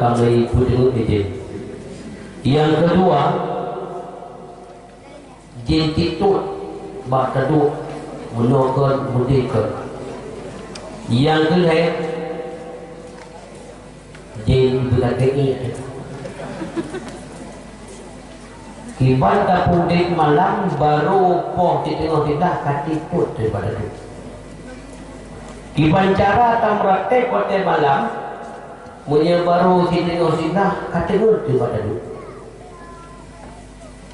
kami putih jin. Yang kedua, jin titut bak taduk menokon mudika. Yang kedua, jin berkaki. Kiban tapung dek malam baru poh di tengah tidak katiput daripada itu. Kiban cara tamratek hotel malam punya baru di tengah tidak katiput daripada itu.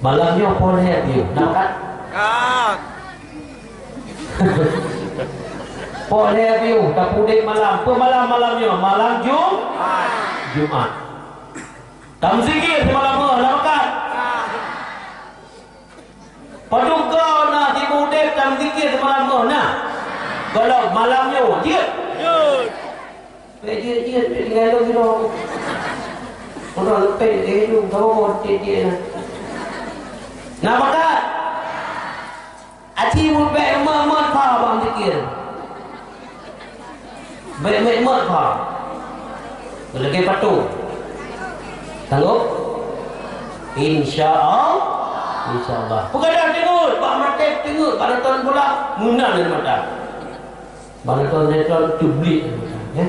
Malamnya poh lihat view, nampak? Poh lihat view tapung dek malam, malamnya malam Jumat. Tam zikir di malam nampak? Padung kau nak dibudek dan zikir semalam kau nak. Kalau malamnya dia. Dia tinggal lagi dong. Orang lepas dia tu kau mau dia. Nak makan? Aci mubek mak pa bang zikir. Baik mak pa. Lagi patu. Sanggup? InsyaAllah. InsyaAllah. Pegadang tengok, Pak Martek tengok, Balaton pula menang dari mata. Balaton netron tublik ya.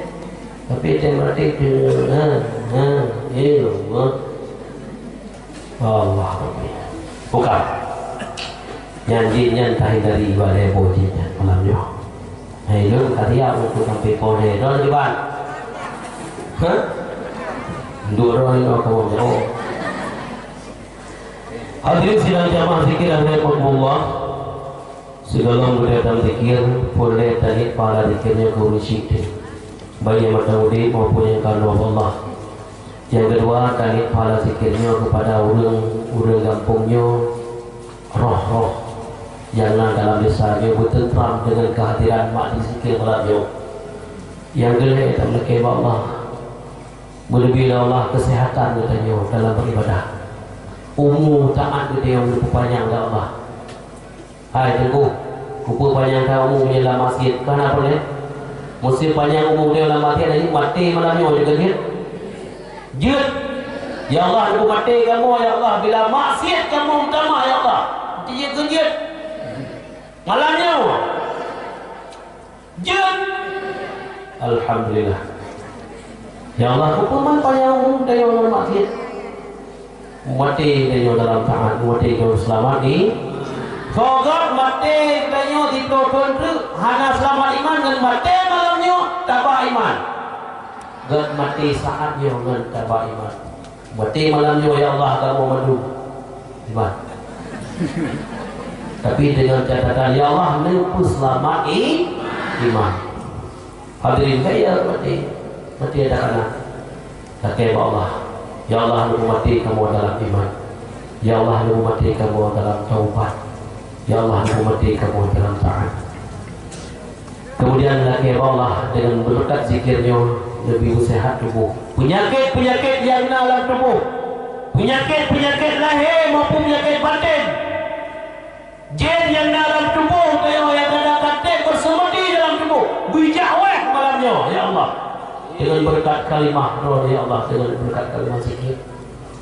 Tapi saya Martek tengok, Allah bukan. Nyanyi dari balai bojinya malamnya. Hai lu karya untuk sampai kode, ron depan. Dua orang itu kamu mau. Hadirin sidang jamaah zikir yang rahmatullah, segala budaya zikir boleh tadi para zikirnya guru syekh baik yang mutaudi maupun yang kalau Allah. Yang kedua tadi para zikirnya kepada orang kampungnya roh-roh yang dalam desanya bertentram dengan kehadiran mak zikir malamnya. Yang kedua tak melekeh Allah berlebih Allah kesehatan katanya dalam beribadah. Umur taat kita yang berpanjang dah Allah. Hai tengok, kupu panjang kau umur dia dalam masjid. Kenapa boleh? Mesti panjang umur dia dalam masjid ini mati malamnya juga dia. Jut, ya Allah aku mati kamu ya Allah bila masjid kamu utama ya Allah. Dia kejut malamnya. Jut, alhamdulillah. Ya Allah aku pun panjang umur dia dalam masjid. Mati danyo dalam taat, mati kau selamat di Fogat mati danyo di totun tu hana selamat iman dan mati malamnya tabah iman. Gad mati saatnya dan tabah iman. Mati malamnya ya Allah kamu madu iman. Tapi dengan catatan ya Allah nipu selamat iman. Hadirin kaya mati ada anak. Kakek Allah. Ya Allah lu mati kamu dalam iman. Ya Allah lu mati kamu dalam taubat. Ya Allah lu mati kamu dalam taat. Kemudian lagi Allah dengan berkat zikirnya lebih sehat tubuh. Penyakit-penyakit yang dalam tubuh, penyakit-penyakit lahir maupun penyakit batin, jin yang dalam tubuh yang ada katik bersemedi dalam tubuh, bijak weh malamnya ya Allah. Dengan berkat kalimah roh ya Allah, dengan berkat kalimah zikir.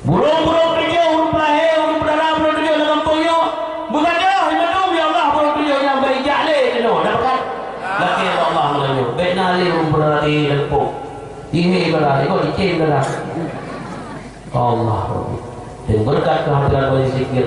Burung-burung kerja, huruf lahir, huruf darah, burung kerja dalam kampungnya. Bergadah, hidup ya Allah, burung kerja yang baik jahli. Dapatkan? Laki Allah malamnya. Baik nali, huruf berlari, lempuk. Ini berlari, kau dicin berlari. Allah. Dan berkat kehadiran wajib zikir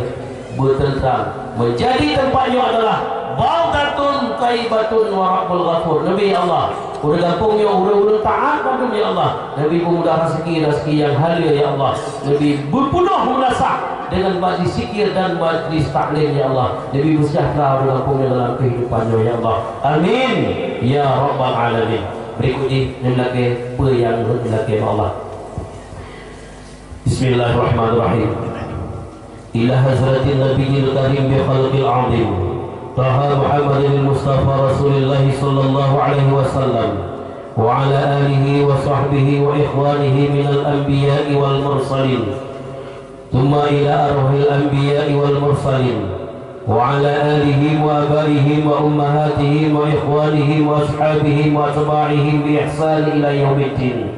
bertentram. Menjadi tempatnya adalah Baldatun Taibatun Warabul Ghafur. Nabi Allah udah kampungnya udah taat pada ya Allah. Nabi mudah rezeki yang halia ya Allah. Nabi berpenuh munasah dengan majlis zikir dan majlis taklim ya Allah. Nabi bersejahtera udah kampungnya dalam kehidupannya ya Allah. Amin ya rabbal alamin. Berikut ini lagi apa yang lagi Allah. Bismillahirrahmanirrahim. Ila hazratin nabiyil karim bi khalqil azim Taha Muhammadin Mustafa Rasulullah sallallahu alaihi wasallam wa ala alihi wa sahbihi wa ikhwanihi minal anbiya'i wal mursalin thumma ila arwahil anbiya'i wal mursalin wa ala alihi wa abaihim wa ummahatihim wa ikhwanihim wa ashabihim wa atba'ihim bi ihsan ila yaumiddin.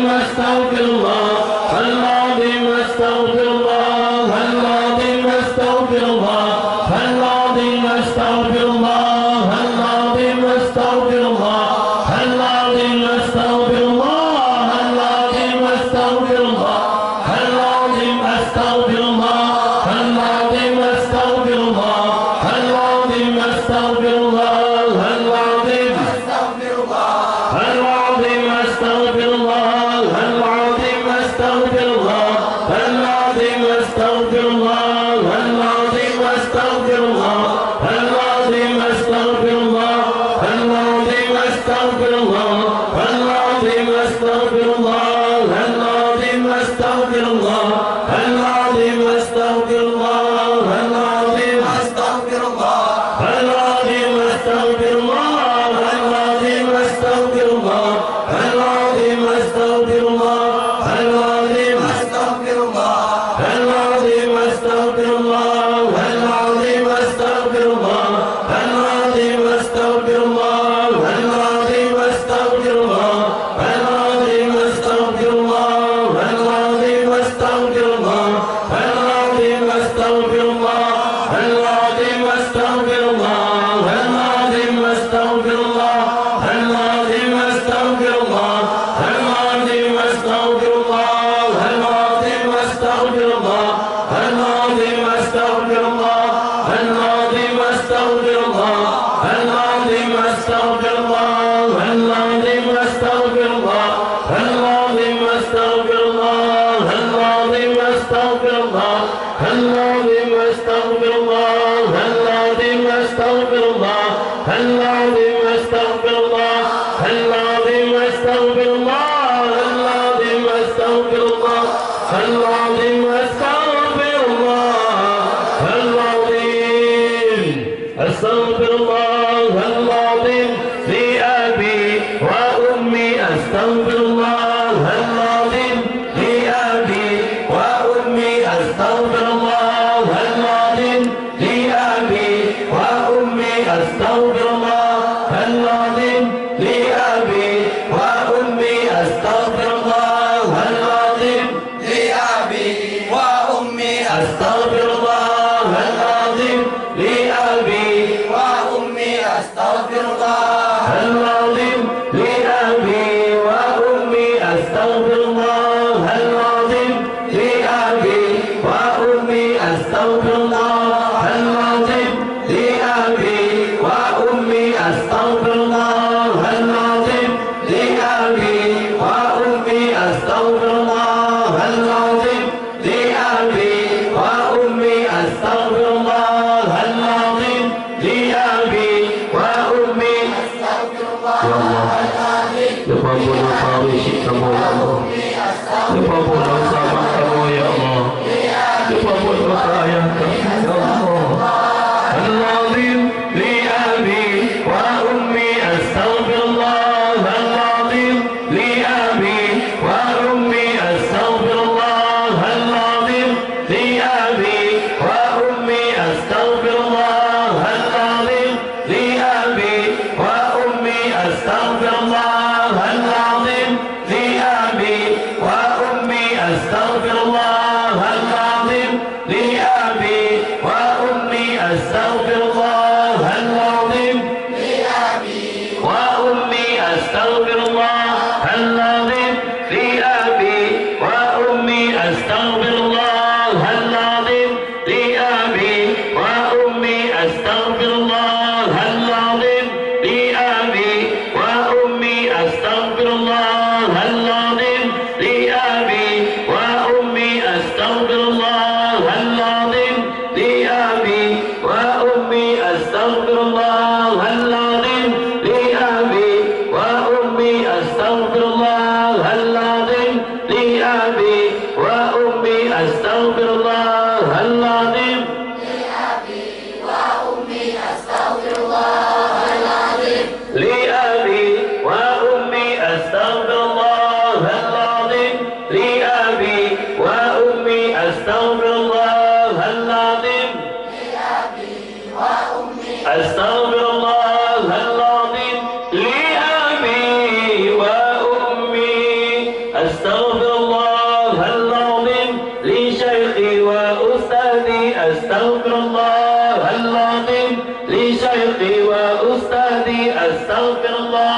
أستغفر الله العظيم لشيخي وأستاذي أستغفر الله العظيم لشيخي وأستاذي أستغفر الله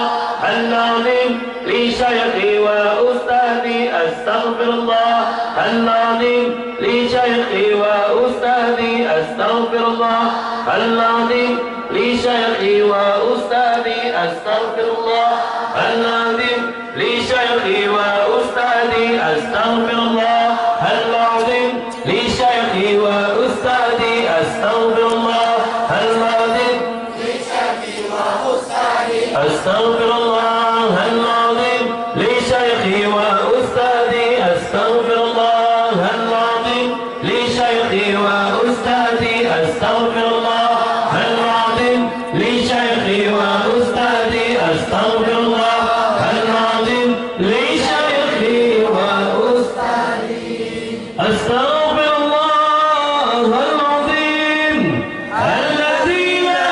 العظيم لشيخي وأستاذي أستغفر الله العظيم لشيخي وأستاذي أستغفر الله العظيم لشيخي وأستاذي أستغفر الله العظيم لشيخي وأستاذي أستغفر الله العظيم لشيخي وأستاذي أستغفر الله العظيم لشيخي وأستاذي أستغفر الله العظيم لشيخي وأستاذي أستغفر الله العظيم لشيخي وأستاذي أستغفر الله العظيم لشيخي وأستاذي أستغفر الله العظيم لشيخي وأستاذي أستغفر الله العظيم الذي لا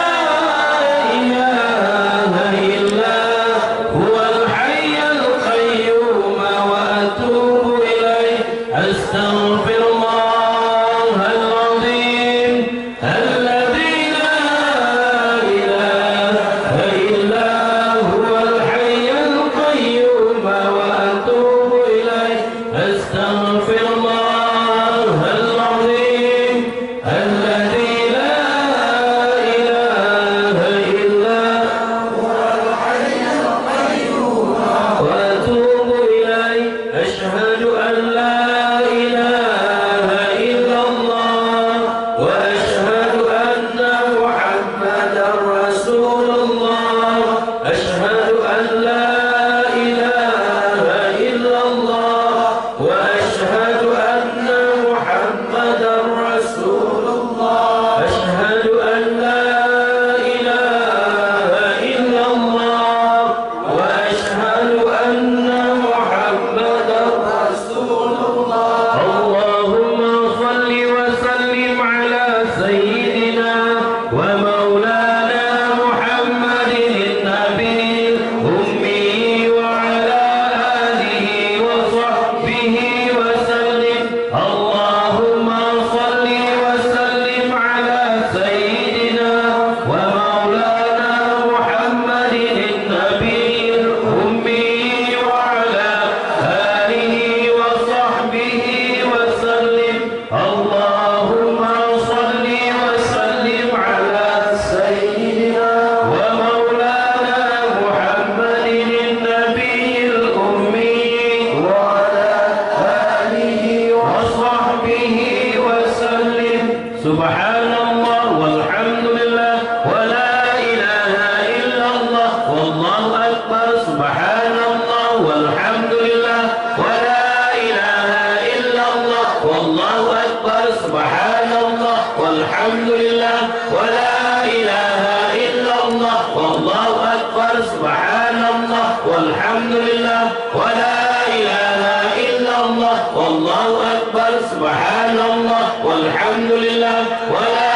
إله إلا هو الحي القيوم وأتوب إليه أستغفر الله العظيم الذي لا إله إلا هو الحي القيوم وأتوب إليه أستغفر الله العظيم الذي لا إله إلا هو الحي القيوم وأتوب إليه أشهد أن لا إله إلا الله وأشهد أن محمدا رسول الله أشهد أن لا إله إلا الله وأشهد أن محمدا رسول الله أشهد أن لا إله إلا الله وأشهد أن محمدا رسول الله اللهم صل وسلم على سيدنا ومولانا محمد النبي الأمي وعلى آله وصحبه وسلم اللهم صل وسلم على سيدنا ومولانا محمد النبي الأمي وعلى آله وصحبه وسلم اللهم صل وسلم على سيدنا ومولانا محمد النبي الأمي وعلى آله وصحبه وسلم سبحان الله والحمد لله ولا إله إلا الله والله أكبر سبحان الله والحمد لله ولا إله إلا الله والله أكبر سبحان الله والحمد لله ولا إله إلا الله والله أكبر سبحان الله والحمد لله ولا إله إلا الله والله أكبر سبحان الله والحمد لله ولا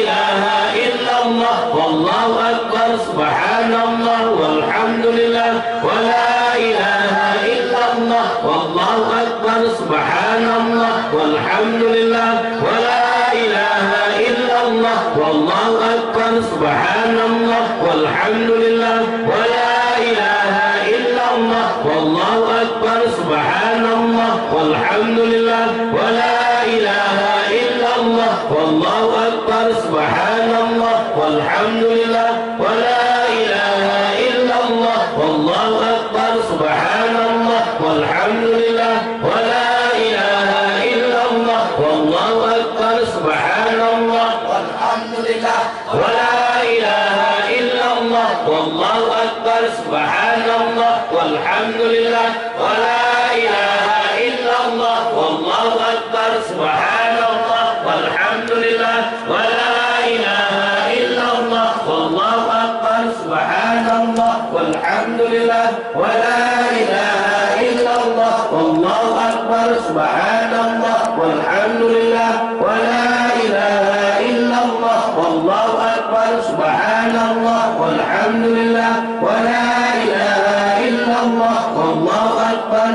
إله إلا الله والله أكبر سبحان الله والحمد لله ولا إله إلا الله والله أكبر سبحان الله والحمد لله ولا إله إلا الله والله أكبر سبحان الله والحمد لله ولا إله إلا الله والله أكبر سبحان الله والحمد لله ولا إله إلا الله والله أكبر سبحان الله والحمد لله ولا إله إلا الله والله أكبر سبحان الله والحمد لله ولا إله إلا الله والله أكبر سبحان الله والحمد لله ولا إله إلا الله والله أكبر سبحان الله والحمد لله ولا إله إلا الله والله أكبر سبحان الله والحمد لله ولا إله إلا الله والله أكبر سبحان الله والحمد لله ولا إله إلا الله والله أكبر سبحان الله والحمد لله ولا إله إلا الله والله أكبر سبحان الله والحمد لله ولا إله إلا الله والله أكبر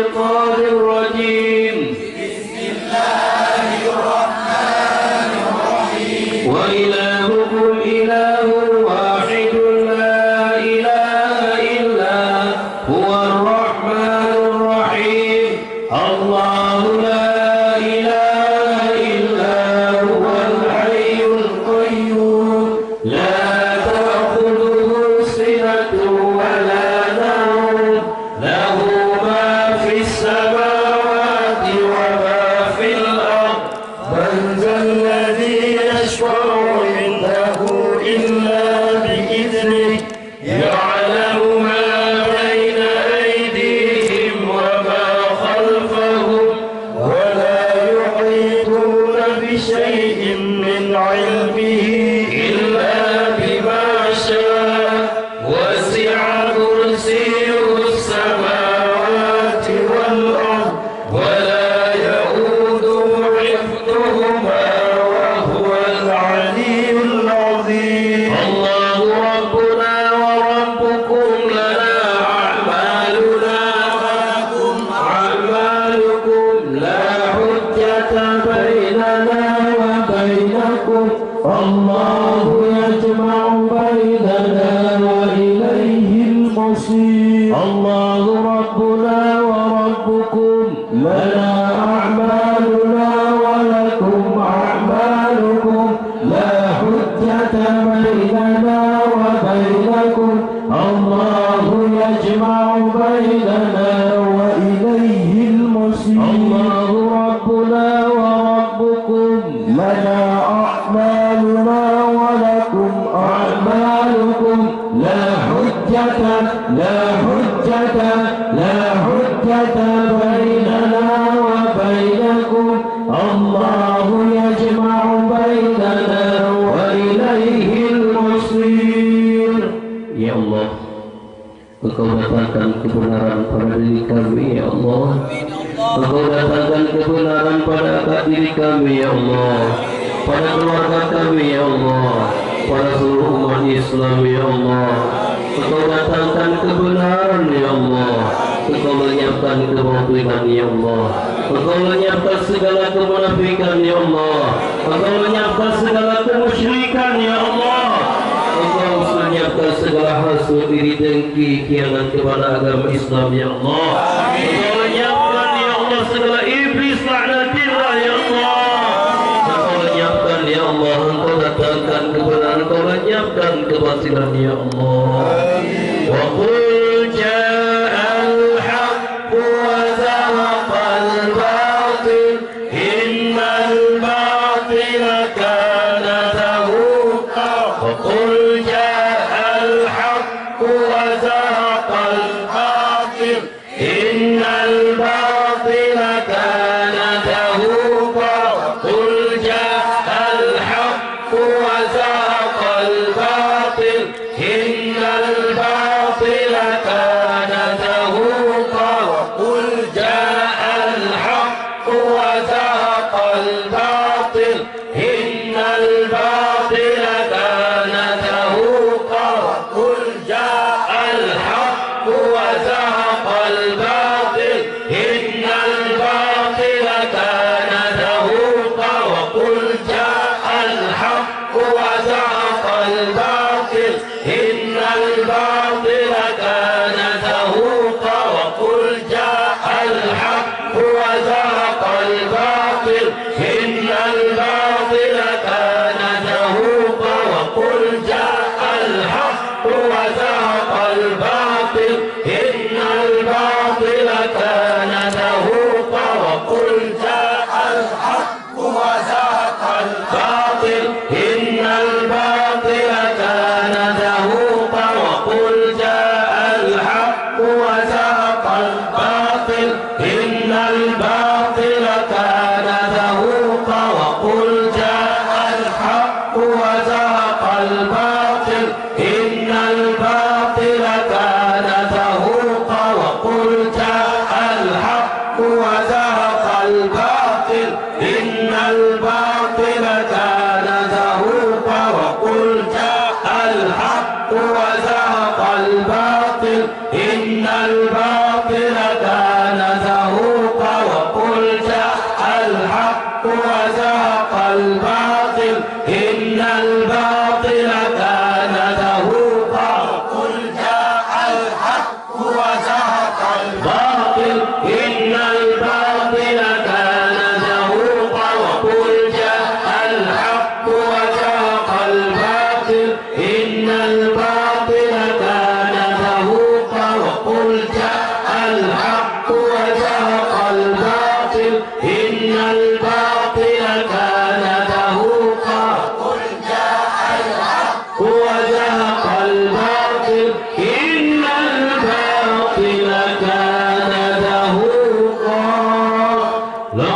الشيطان الرجيم. بسم الله الرحمن الرحيم. وإلهكم إله واحد لا إله إلا هو الرحمن الرحيم. الله لا إله إلا هو الحي القيوم لا تأخذه سنة ولا نوم له ما في السماوات وما في الأرض من ذا الذي يشفع عنده إلا بإذنه يعلم ما بين أيديهم وما خلفهم ولا يحيطون بشيء من علمه إلا بما شاء وسع كرسيه السماوات والأرض ولا يؤوده حفظهما وهو العلي العظيم. الله ربنا وربكم لنا أعمالنا ولكم أعمالكم لا حجة بيننا وبينكم الله يجمع بيننا وإليه المصير. الله ربنا وربكم لنا أعمالنا ولكم أعمالكم لا حجة بيننا وبينكم الله يجمع بيننا وإليه المصير. الله ربنا وربكم لنا أعمالنا ولكم أعمالكم لا حجة بيننا وبينكم الله يجمع بيننا وإليه المصير. Ya Allah, Engkau datangkan kebenaran pada diri kami ya Allah. Engkau datangkan kebenaran pada akad diri kami ya Allah, pada keluarga kami ya Allah, pada seluruh umat Islam ya Allah. Engkau datangkan kebenaran ya Allah. Engkau menyiapkan kebautilan ya Allah. Engkau menyiapkan segala kemunafikan ya Allah. Engkau menyiapkan segala kemusyrikan ya Allah. Engkau menyiapkan segala hasud diri dengki khianat kepada agama Islam ya Allah. Engkau menyiapkan ya Allah segala iblis laknatillah ya Allah. Engkau menyiapkan ya Allah. Engkau datangkan kebenaran. Engkau menyiapkan kebatilan ya Allah. Wa qul ja'al haqq wa zahaqal batil innal batila kana zahuqa. Wa qul ja'al haqq wa zahaqal batil innal batila kana zahuqa. Wa qul ja'al haqq wa zahaqal batil innal batila kana zahuqa. Wa qul ja'al haqq wa zahaqal batil innal batila kana zahuqa. Wa qul ja'al haqq wa zahaqal batil innal batila kana zahuqa. Wa qul ja'al haqq wa zahaqal batil innal batila kana zahuqa. Wa qul ja'al haqq wa zahaqal batil innal batila kana zahuqa. Wa qul ja'al haqq wa zahaqal batil innal batila kana zahuqa. Wa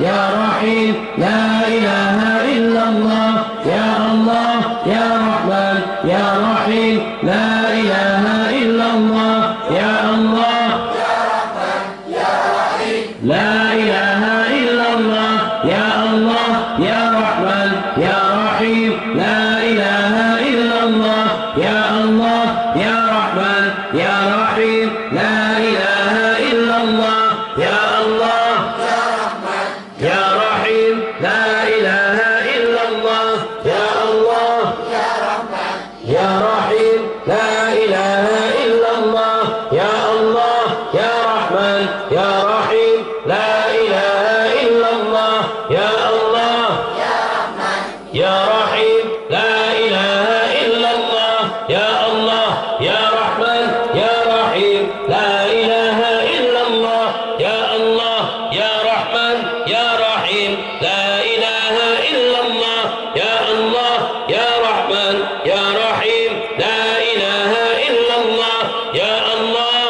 ya Rahim, la ilaha illallah, ya Allah, ya Rahman, ya Rahim, la ilaha illallah, ya Allah, ya Rahman, ya Rahim, la ilaha illallah, ya Allah, ya Rahman, ya Rahim, la ilaha illallah, ya Allah, ya Rahman, ya Rahim, la ilaha illallah, ya Allah, ya Rahman, ya Rahim, la ilaha illallah, ya Allah, ya Rahman, ya Rahim, la ilaha illallah, ya Allah, ya Rahman, ya Rahim, la ilaha illallah, ya Allah, ya Rahman, ya Rahim, la ilaha illallah, ya Allah, ya Rahman, ya Rahim, la ilaha illallah, ya Allah, ya Rahman, ya Rahim, la ilaha illallah, ya Allah, ya Rahman, ya Rahim, la ilaha illallah, ya Allah,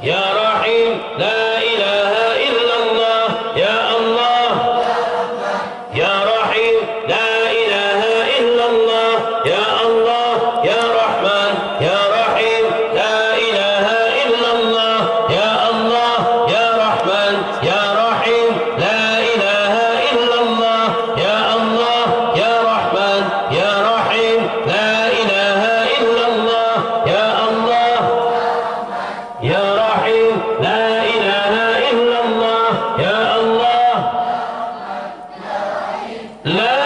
ya Rahim, la ilaha illallah, ya Allah, ya Rahim, la ilaha illallah, ya Allah, ya Rahman, ya Rahim, la ilaha illallah, ya Allah, ya Rahman, ya Rahim, la ilaha illallah, ya Allah, ya Rahman, ya Rahim, la ilaha illallah, ya Allah, ya Rahim, la ilaha illallah, ya Allah, la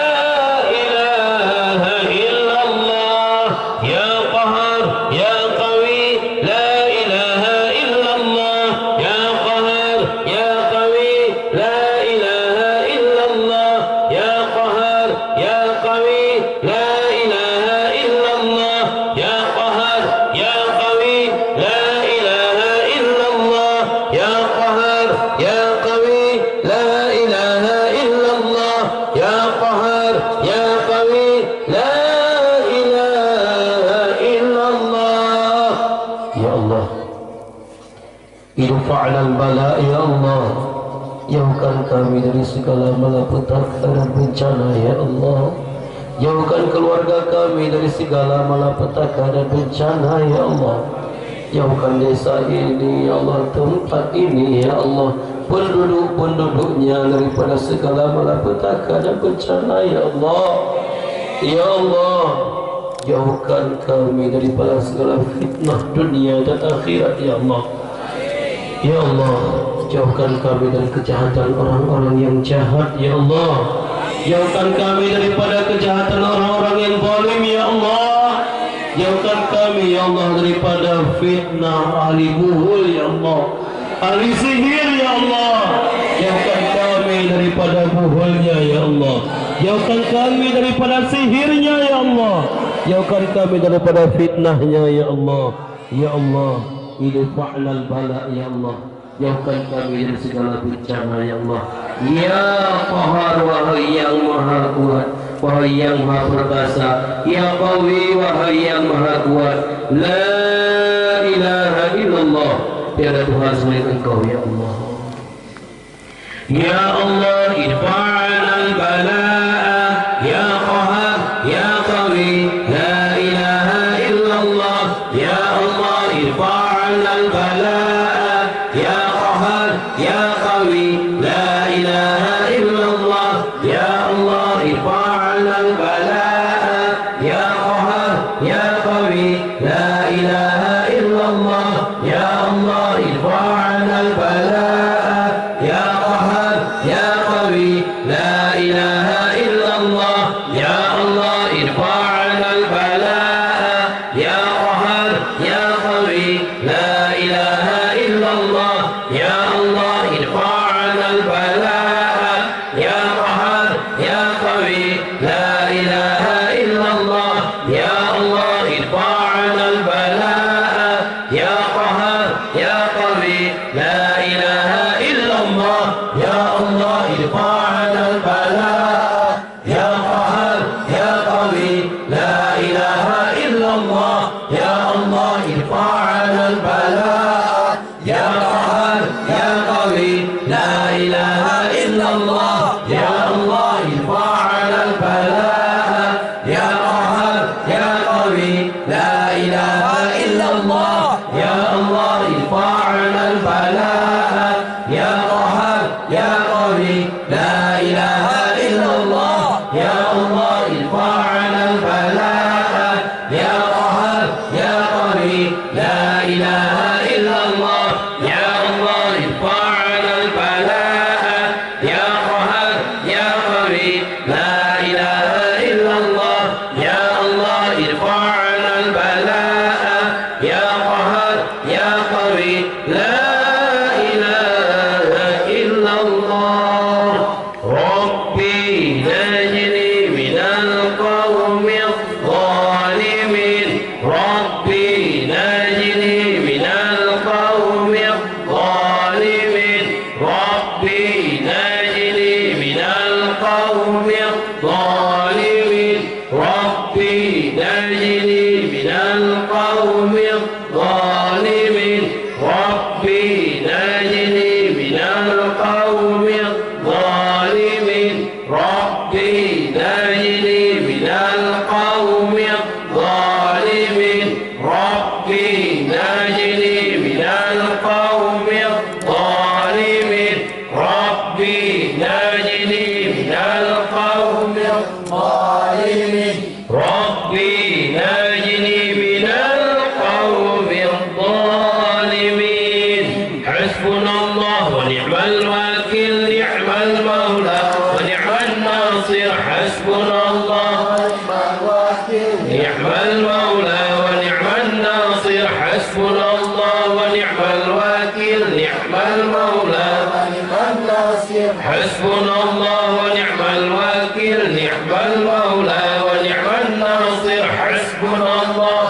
ilaha illallah, ya Qahar, ya Qawi, la ilaha illallah, ya Qahar, ya Qawi, la ilaha illallah, ya Qahar, ya Qawi, la ilaha illallah, ya Qahar, ya Qawi, la ilaha illallah, ya Qahar, ya Qawi, la ilaha illallah, ya Qahar, ya Qawi, la ilaha illallah. Ya Allah, irfa'na al-bala, ya Allah, jauhkan kami dari segala malapetaka dan bencana, ya Allah. Jauhkan keluarga kami dari segala malapetaka dan bencana, ya Allah. Jauhkan desa ini, ya Allah, tempat ini, ya Allah, penduduk-penduduknya daripada segala malapetaka dan bencana, ya Allah. Ya Allah, jauhkan kami daripada segala fitnah dunia dan akhirat, ya Allah. Ya Allah, jauhkan kami dari kejahatan orang-orang yang jahat, ya Allah. Jauhkan kami daripada kejahatan orang-orang yang zalim, ya Allah. Jauhkan kami, ya Allah, daripada fitnah ahli buhul, ya Allah, ahli sihir, ya Allah. Jauhkan kami daripada buhulnya, ya Allah. Jauhkan kami daripada sihirnya, ya Allah. Jauhkan kami daripada fitnahnya, ya Allah. Ya Allah, idfa'na al-bala, ya Allah. Jauhkan kami dari segala bencana, ya Allah. Ya Qahar, wahai yang maha kuat, wahai yang maha perkasa, ya Qawi, wahai yang maha kuat, la ilaha illallah, tiada Tuhan selain Engkau, ya Allah. Ya Allah, idfa'na al-bala'a, ya Qahar, ya Qawi, la ilaha illallah, ya Allah, idfa'na al-bala'a, ya Qahar, ya Qawi, la ilaha illallah, ya Allah, idfa'na al-bala'a, ya Qahar, ya Qawi, la ilaha illallah, ya Allah, idfa'na al-bala'a, ya Qahar, ya Qawi, la ilaha illallah, ya Allah, idfa'na al-bala'a, ya Qahar, ya Qawi, la ilaha illallah, ya Allah, idfa'na al-bala'a, ya Qahar, ya Qawi, la ilaha illallah, ya Allah, idfa'na al-bala'a, ya Qahar, ya Qawi, la ilaha illallah, ya Allah, idfa'na al-bala'a, ya Qahar, ya Qawi, la ilaha illallah, ya Allah, idfa'na al-bala'a, ya Qahar, ya Qawi, la ilaha الله يا الله ارفع عنا البلاء يا قهار يا قوي لا إله إلا الله يا الله ارفع عنا البلاء يا قهار يا قوي لا إله إلا الله يا الله ارفع عنا البلاء يا قهار يا قوي لا إله إلا الله يا الله ارفع عنا البلاء يا قهار يا قوي لا إله إلا الله يا الله ارفع عنا البلاء يا قهار يا قوي لا إله إلا الله ربي نجني من القوم الظالمين ربي نجني من القوم الظالمين ربي نجني من القوم الظالمين ربي نجني من القوم الظالمين ربي نجني من القوم الظالمين ربي نجني من القوم الظالمين ربي نجني من القوم الظالمين ربي نجني من القوم الظالمين ربي نجني من القوم الظالمين حسبنا الله ونعم الوكيل نعم المولى ونعم الناصر حسبنا الله نعم المولى ونعم الناصر حسبنا الله ونعم الوكيل نعم المولى حسبنا الله ونعم الوكيل نعم المولى ونعم الناصر حسبنا الله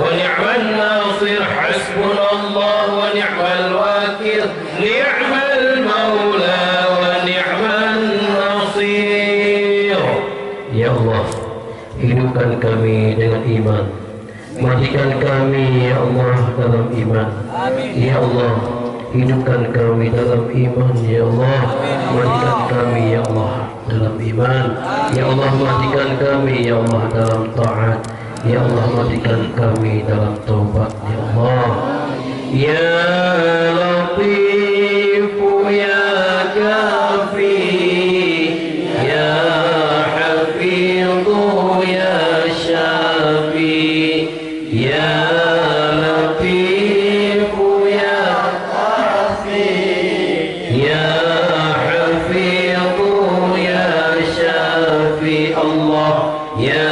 ونعم الناصر حسبنا الله ونعم الوكيل نعم المولى ونعم النصير. Ya Allah, hidupkan kami dengan iman, matikan kami ya Allah dalam iman. Ya Allah, hidupkan kami dalam iman. Ya Allah, matikan kami ya Allah dalam iman. Ya Allah, matikan kami ya Allah dalam taat. Ya Allah, matikan kami dalam taubat. Ya Allah, ya Latif ya Kafi ya Hafiz ya Syafi ya Latif ya Kafi ya Hafiz ya Syafi Allah ya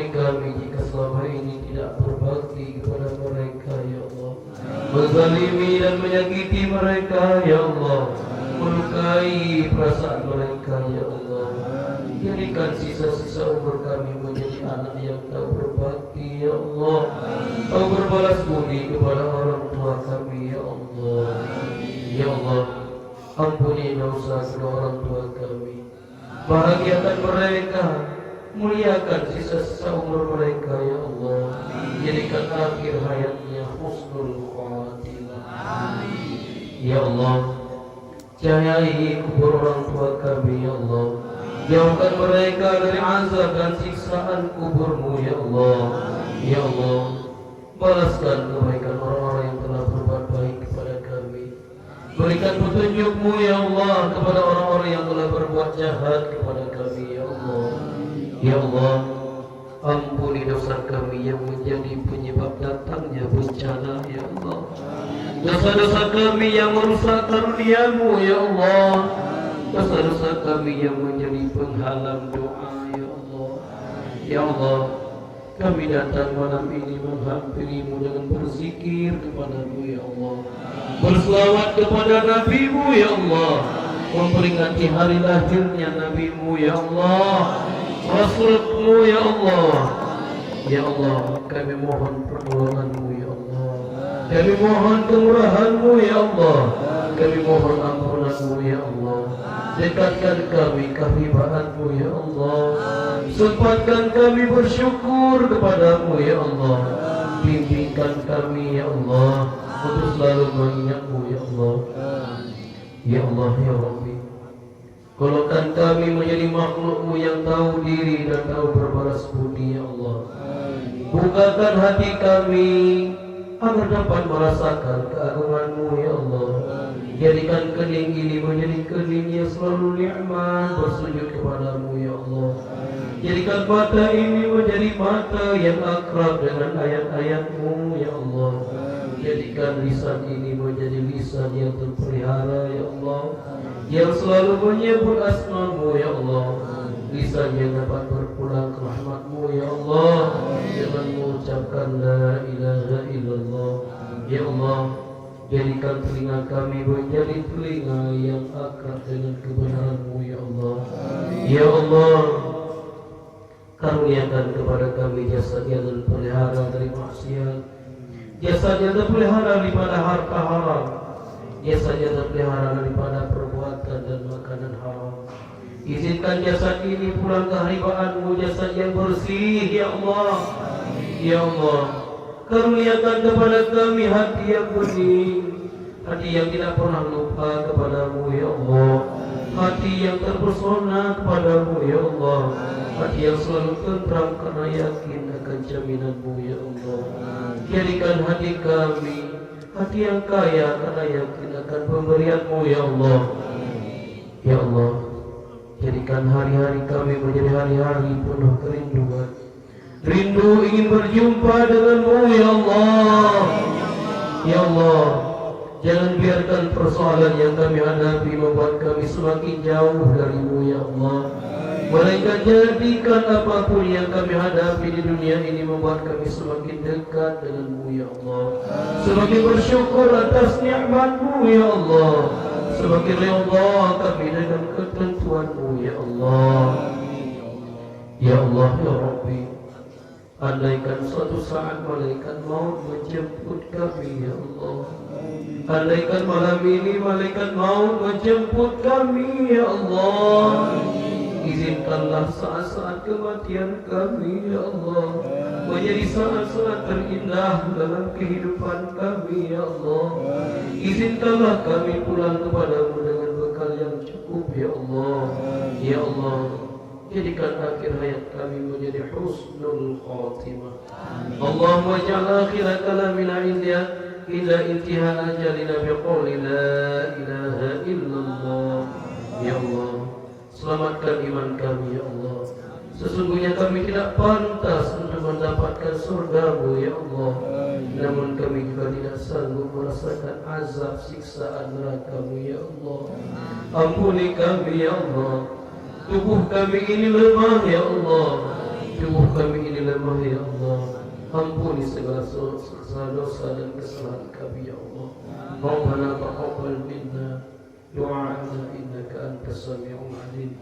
Ampuni kami jika selama ini tidak berbakti kepada mereka, ya Allah. Menzalimi dan menyakiti mereka, ya Allah. Melukai perasaan mereka, ya Allah. Jadikan sisa-sisa umur kami menjadi anak yang tahu berbakti, ya Allah. Tahu berbalas budi kepada orang tua kami, ya Allah. Ya Allah, ampuni dosa kedua orang tua kami. Bahagiakan mereka, muliakan sisa-sisa umur mereka, ya Allah. Jadikan akhir hayatnya husnul khatimah. Ya Allah, cahayai kubur orang tua kami, ya Allah. Jauhkan mereka dari azab dan siksaan kuburmu, ya Allah. Ya Allah, balaskan kebaikan orang-orang yang telah berbuat baik kepada kami. Berikan petunjukmu, ya Allah, kepada orang-orang yang telah berbuat jahat kepada kami, ya Allah. Ya Allah, ampuni dosa kami yang menjadi penyebab datangnya bencana, ya Allah. Dosa-dosa kami yang merusak karunia-Mu, ya Allah. Dosa-dosa kami yang menjadi penghalang doa, ya Allah. Ya Allah, kami datang malam ini menghampirimu dengan berzikir kepadamu, ya Allah. Berselawat kepada Nabi-Mu, ya Allah. Memperingati hari lahirnya Nabi-Mu, ya Allah. Rasul-Mu, ya Allah. Ya Allah, kami mohon pertolongan-Mu, ya Allah. Kami mohon kemurahan-Mu, ya Allah. Kami mohon ampunan-Mu, ya Allah. Dekatkan kami kehibaan-Mu, ya Allah. Sempatkan kami bersyukur kepadamu, ya Allah. Bimbingkan kami, ya Allah, untuk selalu mengingat-Mu, ya Allah. Ya Allah, ya Rabbi, golongkan kami menjadi makhluk-Mu yang tahu diri dan tahu berbalas budi, ya Allah. Bukakan hati kami agar dapat merasakan keagungan-Mu, ya Allah. Jadikan kening ini menjadi kening yang selalu nikmat bersujud kepadamu, ya Allah. Jadikan mata ini menjadi mata yang akrab dengan ayat-ayat-Mu, ya Allah. Jadikan lisan ini menjadi lisan yang terpelihara, ya Allah, yang selalu menyebut asma-Mu, ya Allah. Lisan yang dapat berpulang ke rahmat-Mu, ya Allah, dengan mengucapkan la ilaha illallah. Ya Allah, jadikan telinga kami menjadi telinga yang akrab dengan kebenaran-Mu, ya Allah. Ya Allah, karuniakan kepada kami jasad yang terpelihara dari maksiat, jasad yang terpelihara daripada harta haram, jasad yang terpelihara daripada perbuatan dan makanan haram. Izinkan jasad ini pulang ke haribaanmu, jasad yang bersih, ya Allah. Ya Allah, karuniakan kepada kami hati yang bening, hati yang tidak pernah lupa kepadamu, ya Allah. Hati yang terpesona kepadamu, ya Allah. Hati yang selalu tentram karena yakin akan jaminan-Mu, ya Allah. Jadikan hati kami hati yang kaya karena yakin akan pemberian-Mu, ya Allah. Ya Allah, jadikan hari-hari kami menjadi hari-hari penuh kerinduan. Rindu ingin berjumpa dengan-Mu, ya Allah. Ya Allah, jangan biarkan persoalan yang kami hadapi membuat kami semakin jauh dari-Mu, ya Allah. Mereka jadikan apapun yang kami hadapi di dunia ini membuat kami semakin dekat dengan-Mu, ya Allah. Semakin bersyukur atas nikmat-Mu, ya Allah. Semakin redha kami dengan ketentuan-Mu, ya Allah. Ya Allah, ya Rabbi, andaikan suatu saat malaikat maut menjemput kami, ya Allah. Andaikan malam ini malaikat maut menjemput kami, ya Allah. Izinkanlah saat-saat kematian kami, ya Allah, menjadi saat-saat terindah dalam kehidupan kami, ya Allah. Izinkanlah kami pulang kepadamu dengan bekal yang cukup, ya Allah. Ya Allah, jadikan akhir hayat kami menjadi husnul khatimah. Allahumma ja'al akhir kalamina ila intiha ajalina biqawli la ilaha illallah. Ya Allah, selamatkan iman kami, ya Allah. Sesungguhnya kami tidak pantas untuk mendapatkan surga-Mu, ya Allah. Namun kami juga tidak sanggup merasakan azab siksaan neraka-Mu, ya Allah. Ampuni kami, ya Allah. Tubuh kami ini lemah, ya Allah. Tubuh kami ini lemah ya Allah. Ampuni segala dosa dan kesalahan kami ya Allah. Rabbana taqabbal minna du'ana innaka antas sami'ul alim.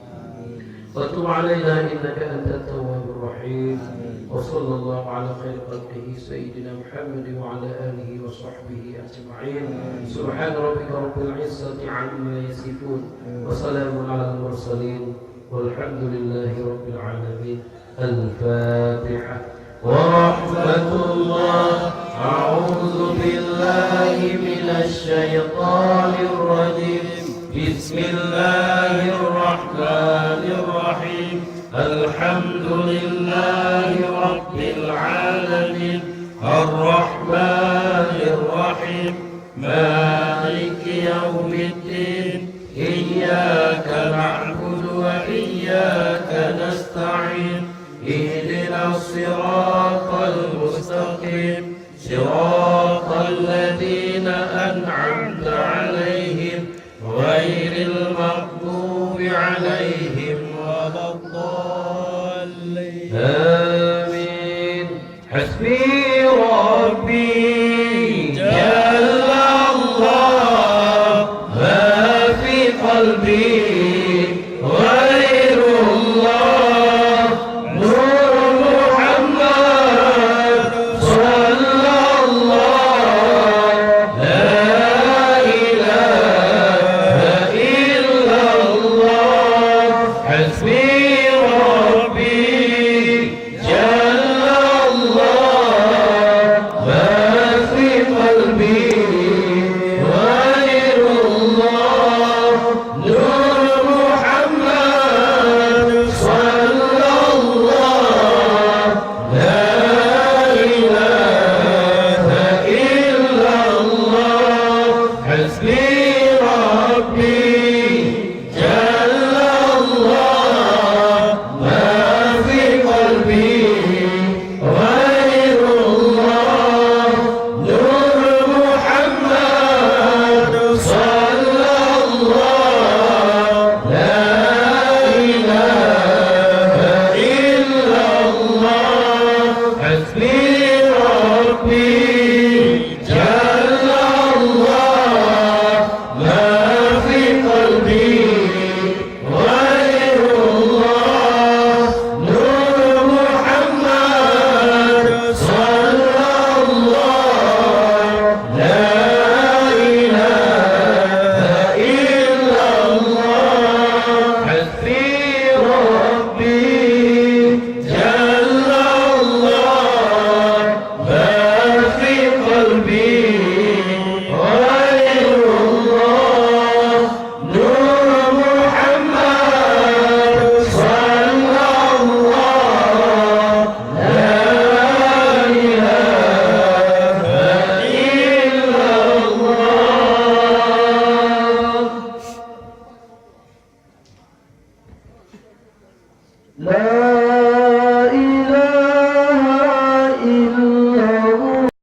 Wa tub 'alaina innaka antat tawwabur rahim. Wa sallallahu ala khairi khalqihi sayyidina Muhammad wa ala alihi wa sahbihi ajma'in. Subhana rabbika rabbil 'izzati 'amma yasifun wa salamun 'alal mursalin walhamdulillahi rabbil 'alamin. Al-Fatihah. ورحمة الله. أعوذ بالله من الشيطان الرجيم. بسم الله الرحمن الرحيم. الحمد لله رب العالمين. الرحمن الرحيم. مالك يوم الدين. إياك نعبد وإياك نستعين. اهدنا الصراط المستقيم. صراط الذين أنعمت عليهم غير المغضوب عليهم ولا الضالين. آمين. حسبي ربي جل الله ما في قلبي غير الله. حسبي ربي